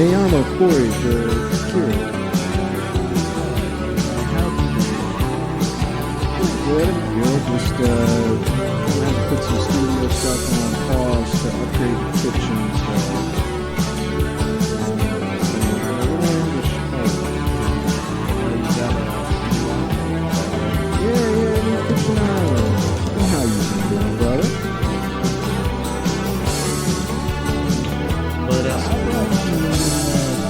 Me llamo Corey for security. Good. Just had to put some studio stuff on pause to upgrade the kitchen. New kitchen island. And how you been doing, brother? But I brought you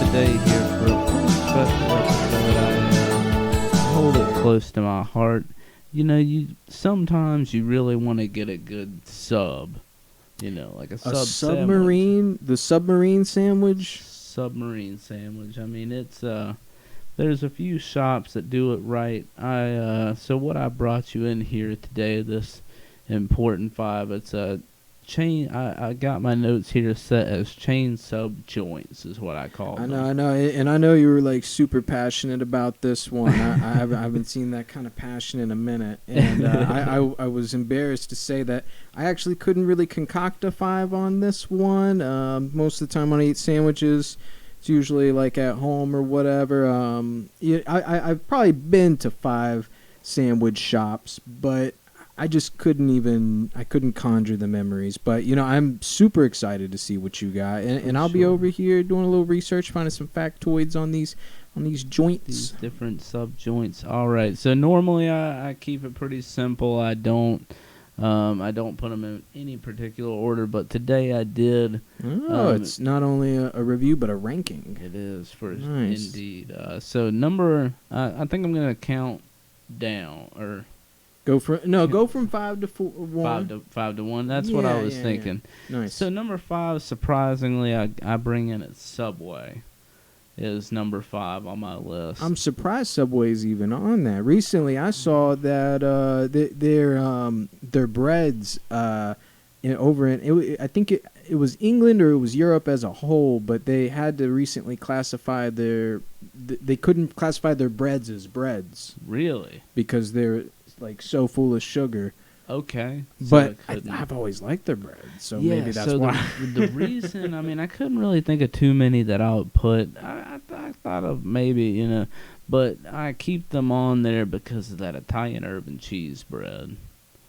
today here for a pretty special episode. I hold it close to my heart. You know, sometimes you really want to get a good sub. You know, like a submarine, sandwich. the submarine sandwich. Submarine sandwich. I mean, it's there's a few shops that do it right. So what I brought you in here today, this important five, it's a chain. I got my notes here set as chain sub joints is what I call them. I know, and I know you were like super passionate about this one. I haven't seen that kind of passion in a minute, and I was embarrassed to say that I actually couldn't really concoct a five on this one. Most of the time when I eat sandwiches, it's usually like at home or whatever. I've probably been to 5 sandwich shops, but I just couldn't conjure the memories. But, you know, I'm super excited to see what you got. And I'll be over here doing a little research, finding some factoids on these joints. These different sub joints. All right. So normally I keep it pretty simple. I don't put them in any particular order, but today I did. Oh, it's not only a review, but a ranking. It is, for nice. Indeed. So I think I'm going to count down, or... Go from 5 to 1. 5 to 1. That's what I was thinking. Yeah. Nice. So number 5, surprisingly, I bring in at Subway. Is number 5 on my list. I'm surprised Subway's even on that. Recently, I saw that their breads I think it was England or it was Europe as a whole, but they had to recently classify they couldn't classify their breads as breads. Really? Because they're like so full of sugar. Okay. But I've always liked their bread, so maybe that's why. The reason, I mean, I couldn't really think of too many that I would put. I thought of maybe, you know, but I keep them on there because of that Italian urban cheese bread.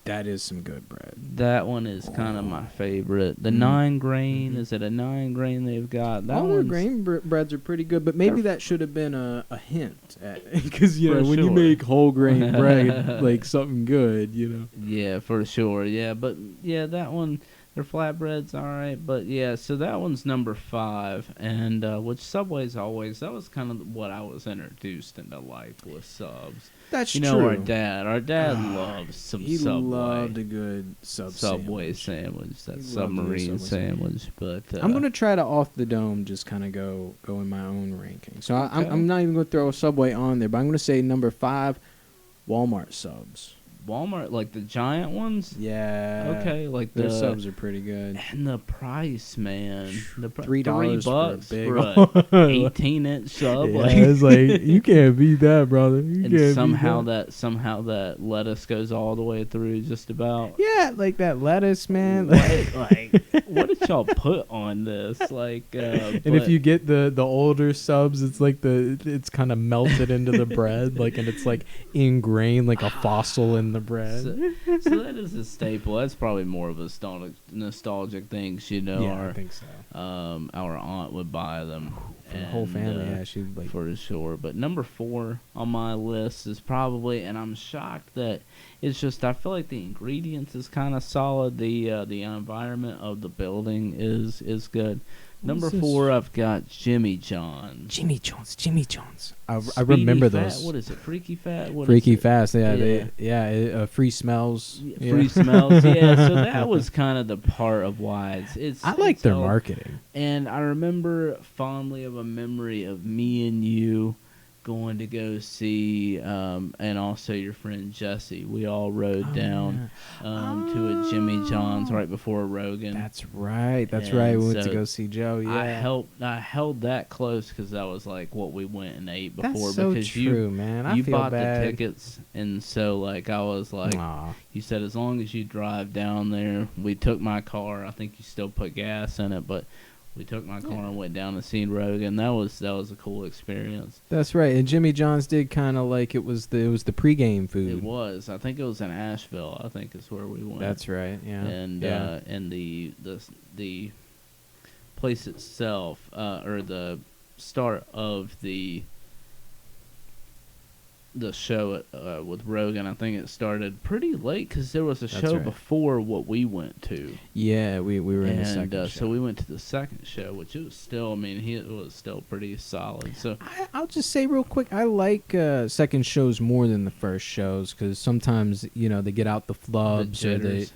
That is some good bread. That one is kind of my favorite. The 9 grain, is it a 9 grain they've got? All their grain breads are pretty good, but maybe that should have been a hint. Because, you know, when you make whole grain bread, like something good, you know. Yeah, for sure. Yeah, but, yeah, that one, their flatbread's all right. But, yeah, so that one's number 5. And which Subway's always, that was kind of what I was introduced into life with subs. That's true. You know, our dad loves some he Subway. He loved a good Subway sandwich, that submarine sandwich. But I'm going to try to off the dome just kind of go in my own ranking. So I'm not even going to throw a Subway on there, but I'm going to say number 5, Walmart subs. Walmart, like the giant ones? Yeah. Okay, like their subs are pretty good. And the price, man. $3 for a big for 18-inch sub. Yeah, it's like, you can't beat that, brother. And somehow that lettuce goes all the way through just about. Yeah, like that lettuce, man. What did y'all put on this? And if you get the older subs, it's like it's kind of melted into the bread, and it's like ingrained like a fossil in the bread. So that is a staple. That's probably more of a nostalgic things, you know. Yeah, I think so. Our aunt would buy them for the whole family. Yeah, she'd like for sure. But number 4 on my list is probably, and I'm shocked that it's just, I feel like the ingredients is kind of solid. The environment of the building is good. Number 4, I've got Jimmy John's. Jimmy John's. I remember those. What is it? Freaky Fat? Freaky Fast. Yeah. Free smells. Free smells. Yeah. So that was kind of the part of why I like their marketing. And I remember fondly of a memory of me and you going to go see, and also your friend Jesse. We all rode down to a Jimmy John's right before Rogan. That's right. We went to go see Joe. Yeah, I held that close because that was like what we went and ate before. That's so because true, man. You feel bought bad. the tickets, and so like I was like, you said as long as you drive down there. We took my car. I think you still put gas in it, but we took my car and went down and seen Rogan. That was a cool experience. That's right. And Jimmy John's did kind of like it was the pregame food. It was. I think it was in Asheville. I think is where we went. That's right. Yeah. And and the place itself, or the start of the show with Rogan, I think it started pretty late because there was a show before what we went to. Yeah, we were in the second show. So we went to the second show, which it was still, it was still pretty solid. So I'll just say real quick, I like second shows more than the first shows because sometimes they get out the flubs or they're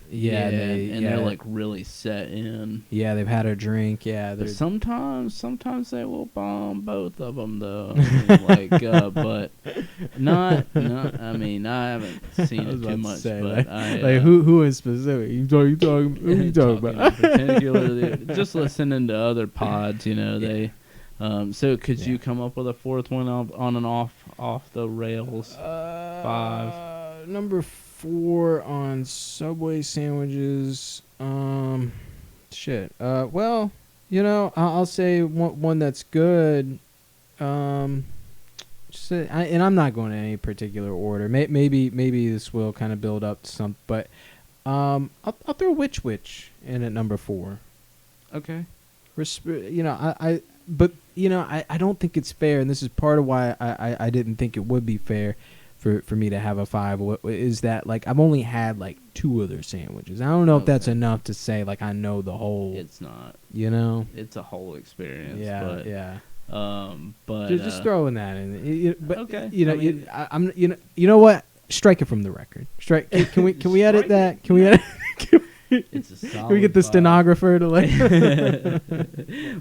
like really set in. Yeah, they've had a drink. Yeah, but sometimes they will bomb both of them though. But. Not. I mean, I haven't seen it too much. But who in specific? Who you talking about? Particularly, just listening to other pods. They. So could you come up with a fourth one on and off the rails? 5. Number 4 on Subway sandwiches. Shit. Well, I'll say one that's good. And I'm not going in any particular order.Maybe this will kind of build up to some, but I'll throw Witch in at number 4. Okay. I don't think it's fair, and this is part of why I didn't think it would be fair for me to have a 5. Is that like I've only had like 2 other sandwiches. I don't know if that's enough to say like I know the whole. It's not. It's a whole experience. Yeah. But, yeah. But just throwing that in. But okay. I'm you know what? Strike it from the record. Strike. Can we edit that? Can we edit? It's a solid. Can we get the stenographer to like?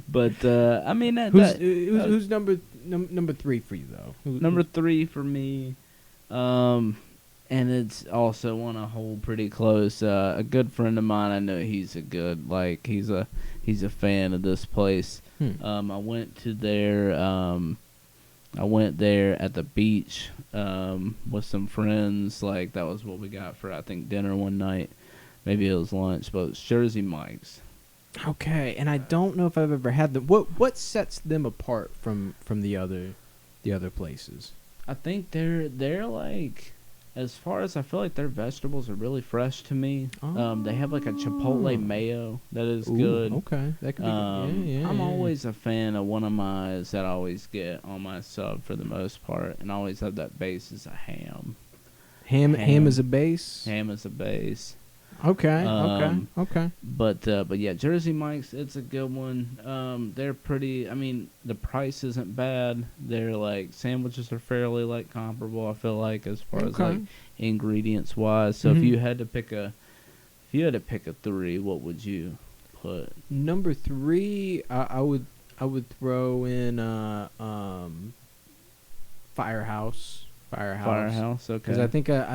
But who's number 3 for you though? Number 3 for me, and it's also one I hold pretty close. A good friend of mine, I know he's he's a fan of this place. I went there at the beach with some friends. Like that was what we got for I think dinner one night. Maybe it was lunch, but it's Jersey Mike's. Okay, and I don't know if I've ever had them. What sets them apart from the other places? I think they're like, as far as I feel like their vegetables are really fresh to me. They have like a chipotle mayo that is good. Okay, that could be. I'm always a fan of one of mine that I always get on my sub for the most part, and I always have that base as a ham. Ham is a base. Ham is a base. Okay. But yeah, Jersey Mike's, it's a good one. They're pretty. I mean, the price isn't bad. They're like sandwiches are fairly like comparable. I feel like as far as like ingredients wise. So if you had to pick a 3, what would you put? Number 3, I would throw in Firehouse. Firehouse, okay. Because I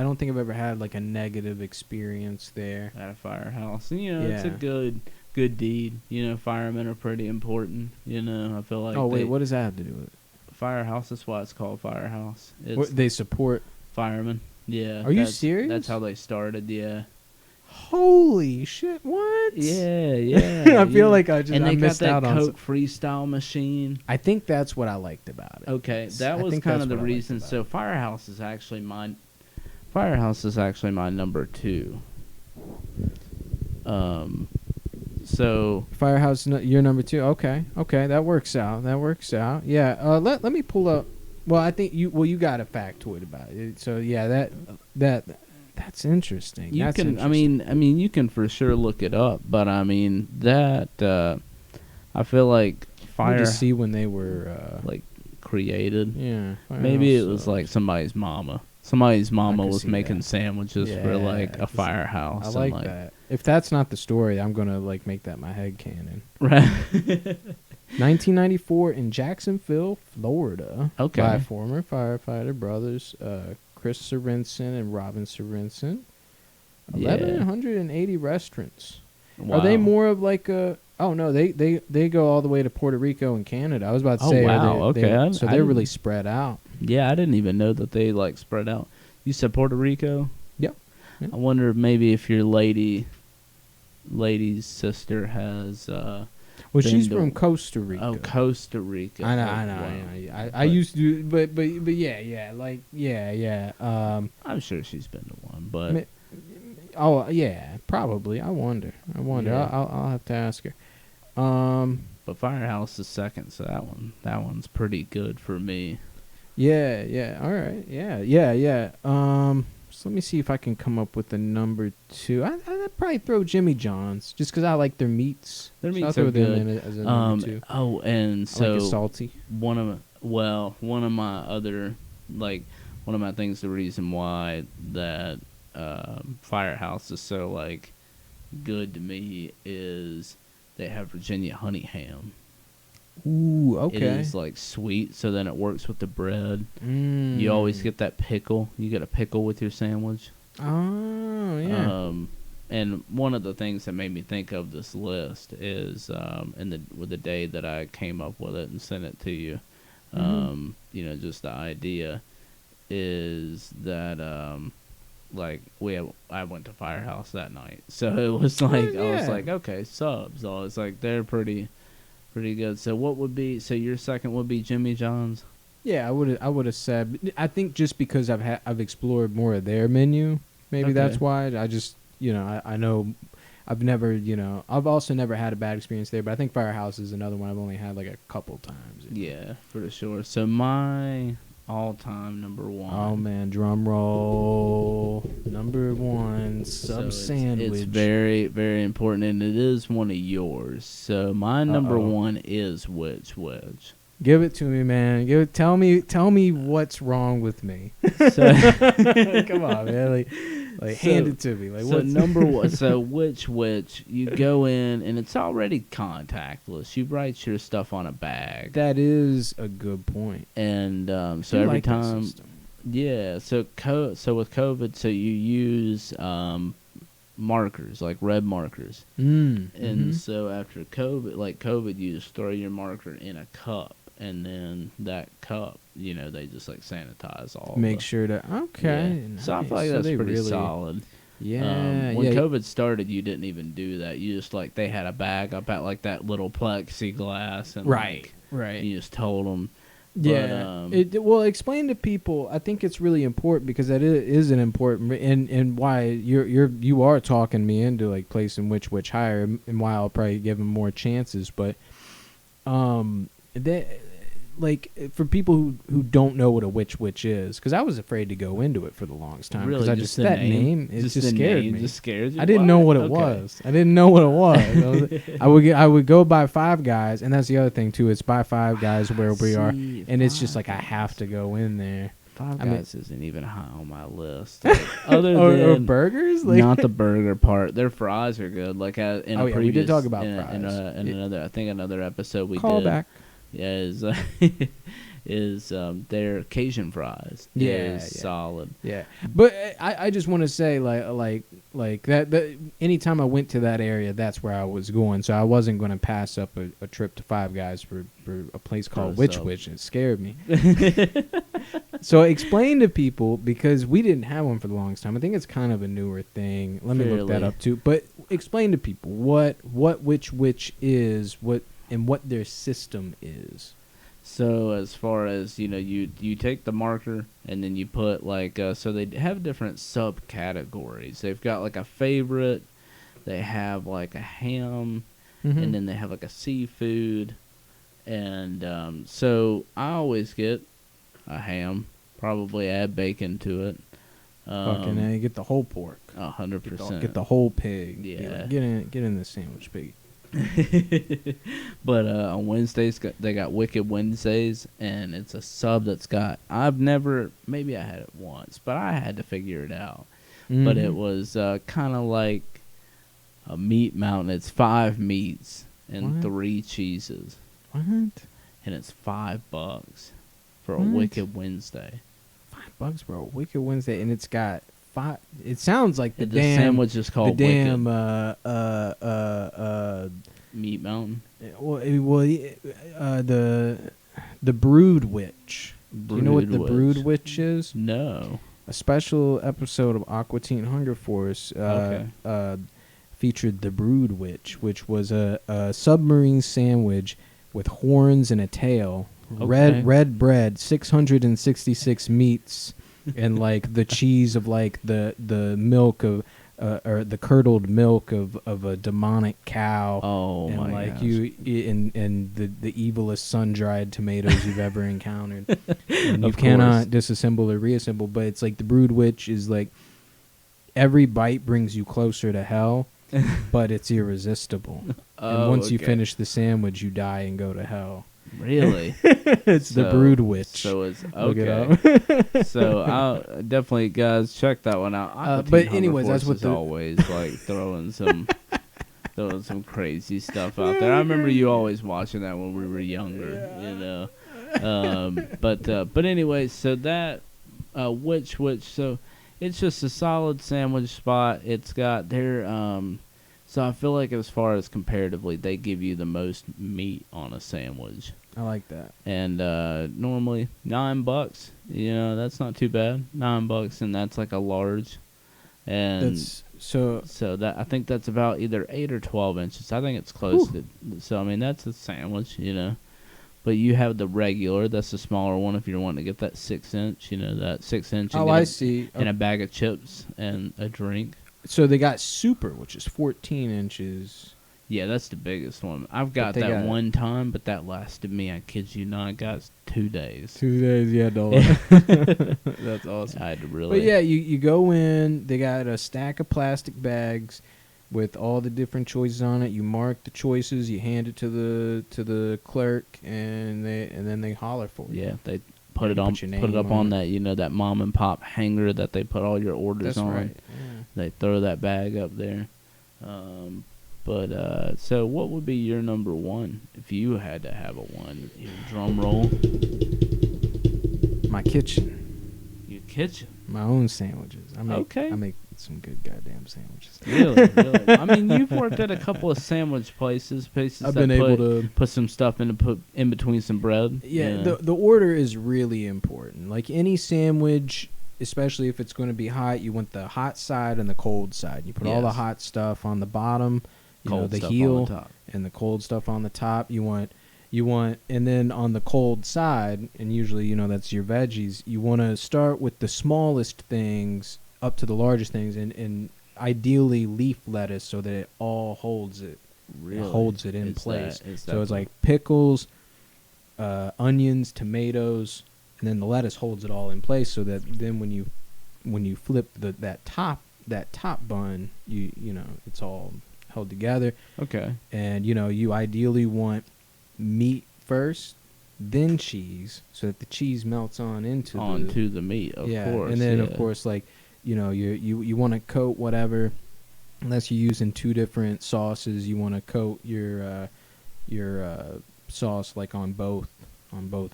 don't think I've ever had like a negative experience there at a Firehouse. And, it's a good deed. Firemen are pretty important. I feel like. Oh wait, what does that have to do with it? Firehouse. That's why it's called Firehouse. They support firemen. Yeah. Are you serious? That's how they started. Yeah. Holy shit! What? Yeah. I feel like I missed out on Coke freestyle machine. I think that's what I liked about it. Okay, that was kind of the reason. So Firehouse is actually my number 2. So Firehouse, you're number 2. Okay, that works out. Yeah. Let me pull up. Well, I think you got a factoid about it. So yeah, that's interesting. You can for sure look it up, but I mean that I feel like to see when they were like created. Yeah, maybe it was like somebody's mama. Somebody's mama was making sandwiches for like a firehouse. I like that. If that's not the story, I'm gonna like make that my headcanon. Right. 1994 in Jacksonville, Florida. Okay. By former firefighter brothers Chris Sorensen and Robin Sorensen. 1,180 restaurants. Wow. Are they more of like a? Oh no, they go all the way to Puerto Rico and Canada. I was about to say. Oh wow. Okay. So they're really spread out. Yeah, I didn't even know that they like spread out. You said Puerto Rico? Yep. I wonder maybe if your lady's sister has. Well, she's from Costa Rica. Oh, Costa Rica. I know. Oh, I know. wow. I used to, but yeah. Like yeah. I'm sure she's been to one, but oh yeah, probably. I wonder. Yeah. I'll have to ask her. But Firehouse is second, so that one's pretty good for me. Yeah. All right. Yeah. So let me see if I can come up with a number 2. I'd probably throw Jimmy John's just because I like their meats. Their So meats I'll throw are them good. in as a number 2. Oh, and I so like it salty. one of my things, the reason why that Firehouse is so like good to me is they have Virginia honey ham. Ooh, okay. It is like sweet, so then it works with the bread. Mm. You always get that pickle. You get a pickle with your sandwich. Oh, yeah. And one of the things that made me think of this list is with the day that I came up with it and sent it to you. Just the idea is that I went to Firehouse that night, so it was like I was like, okay, subs. I was like, they're pretty good. So your second would be Jimmy John's? Yeah, I would have said. I think just because I've explored more of their menu, maybe that's why. I just I know I've also never had a bad experience there, but I think Firehouse is another one I've only had like a couple times. Yeah, for sure. So my all-time number 1. Oh man, drum roll. Number 1, sub sandwich. It's very, very important, and it is one of yours. So my number 1 is which? Give it to me, man. Tell me what's wrong with me. So, come on, man. Like hand it to me. Like so number 1. So which you go in and it's already contactless. You write your stuff on a bag. That is a good point. And so every time, yeah. So with COVID, so you use markers, like red markers. And so after COVID, you just throw your marker in a cup. And then that cup, they just like sanitize all. Make sure to Yeah. Nice. So I feel like that's pretty solid. Yeah. When COVID started, you didn't even do that. You just they had a bag up at like that little plexiglass, and right. You just told them. Yeah. Well, explain to people. I think it's really important because that is an important and why you are talking me into like placing which higher, and why I'll probably give them more chances. But like for people who don't know what a which is, because I was afraid to go into it for the longest time because really, that name it just scared me. Just scared you? I didn't know what it was. I would go by Five Guys, and that's the other thing too. It's by Five Guys where we are, and it's just like I have to go in there. Five Guys isn't even high on my list. Other than or burgers, not the burger part. Their fries are good. Like in a previous, we did talk about fries. Another episode we call did. Back. Yeah, is their Cajun fries. Yeah, solid. Yeah, but I just want to say like that anytime I went to that area, that's where I was going. So I wasn't going to pass up a trip to Five Guys for a place called Which. It scared me. So explain to people, because we didn't have one for the longest time. I think it's kind of a newer thing. Let me look that up too. But explain to people what Which is, and what their system is. So as far as you take the marker and then you put so they have different subcategories. They've got like a favorite, they have like a ham, and then they have like a seafood, and so I always get a ham, probably add bacon to it. Fucking A, get the whole pork. 100%. Get the whole pig. Yeah. Get in the sandwich, pig. But on Wednesdays they got Wicked Wednesdays, and it's a sub that's got maybe I had it once, but I had to figure it out. But it was kind of like a meat mountain. It's 5 meats and 3 cheeses. What? And it's $5 for a Wicked Wednesday. $5 for a Wicked Wednesday, and it's got 5. It sounds like the sandwich is called the damn Meat Mountain. The Brood Witch. Do you know what the Witch. Brood Witch is? No. A special episode of Aqua Teen Hunger Force. featured the Brood Witch, which was a submarine sandwich with horns and a tail, Okay. red bread, 666 meats, and like the cheese of like the milk of or the curdled milk of a demonic cow. Oh and my like gosh. and the evilest sun-dried tomatoes you've ever encountered. And you Of cannot course. disassemble or reassemble, but it's like the Brood Witch is like every bite brings you closer to hell, but it's irresistible. And once you okay. finish the sandwich, you die and go to hell. Really? It's the Brood Witch. So it's Look it okay. up. So I'll definitely, guys, check that one out. But anyways, that's what the always like throwing some crazy stuff out there. I remember you always watching that when we were younger, you know. But anyway, so that which so it's just a solid sandwich spot. It's got their so I feel like as far as comparatively, they give you the most meat on a sandwich. I like that. And normally $9, you know, that's not too bad. $9, and that's like a large. And That's so. so that I think that's about either 8 or 12 inches. I think it's close to. So I mean, that's a sandwich, you know. But you have the regular. That's the smaller one. If you're wanting to get that 6-inch, you know, that 6-inch. Oh, I see. And a bag of chips and a drink. So they got super, which is 14 inches. Yeah, that's the biggest one. I've got they that got- one time, but that lasted me, I kid you not, guys, 2 days. 2 days, yeah, dollar. That's awesome. I had to really. But yeah, you go in. They got a stack of plastic bags with all the different choices on it. You mark the choices. You hand it to the clerk, and then they holler for you. Yeah, they put it You on, put your put it name up on on it. that, you know, that mom and pop hanger that they put all your orders That's on. right. Yeah. They throw that bag up there. So what would be your number one if you had to have a one? Your drum roll. My kitchen, Your kitchen. my own sandwiches. I Okay. make some good goddamn sandwiches. Really? I mean, you've worked at a couple of sandwich places I've that been able to. put some stuff put in between some bread. Yeah, the order is really important. Like any sandwich, especially if it's going to be hot, you want the hot side and the cold side. You put all the Yes. hot stuff on the bottom, cold the stuff heel, on the top. and the cold stuff on the top. You want, and then on the cold side, and usually, that's your veggies, you want to start with the smallest things up to the largest things, and ideally leaf lettuce so that it all holds it. Really? It holds it in Is place. that So it's the- like pickles, onions, tomatoes, and then the lettuce holds it all in place. So that then when you flip that top bun, it's all held together. Okay. And you ideally want meat first, then cheese, so that the cheese melts onto the meat, of yeah, course. and then yeah. of course, like you want to coat whatever, unless you're using two different sauces, you want to coat your sauce like on both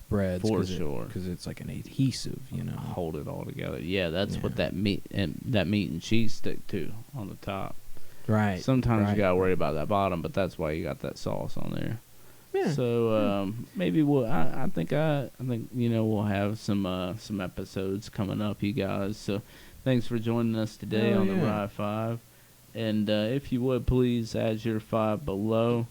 breads, For sure. because it's like an adhesive, hold it all together. Yeah, that's what Yeah. that meat and cheese stick to on the top. Right. Sometimes right. you gotta worry about that bottom, but that's why you got that sauce on there. Yeah. So maybe I think we'll have some episodes coming up, you guys. So thanks for joining us today Oh, on the yeah. Rye 5. And if you would, please add your 5 below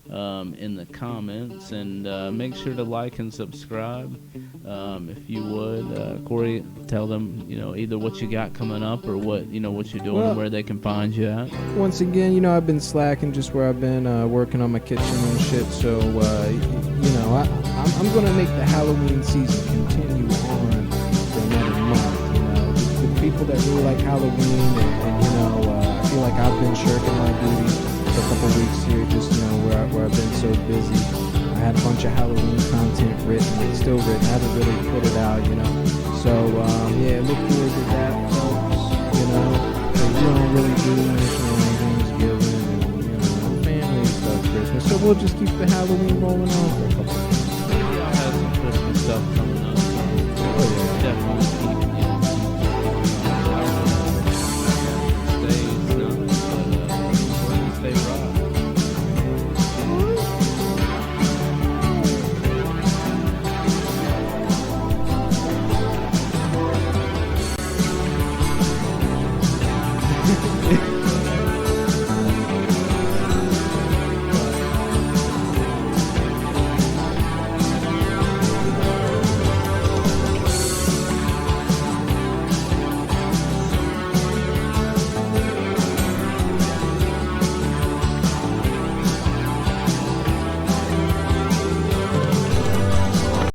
in the comments, and make sure to like and subscribe. If you would, Corey, tell them either what you got coming up or what what you're doing, Well, and where they can find you at. Once again, I've been slacking just where I've been working on my kitchen and shit. So, I'm going to make the Halloween season continue on for another month. The people that really like Halloween, and I feel like I've been shirking my duties for a couple weeks here, just where I've been so busy. I had a bunch of Halloween content written, it's still written. I haven't really put it out, So, look forward to that, folks. We don't really do National Thanksgiving and, family and stuff, Christmas. So we'll just keep the Halloween rolling on for a couple of days. Maybe I'll have some Christmas stuff coming up. Definitely keep stay snug, but stay right.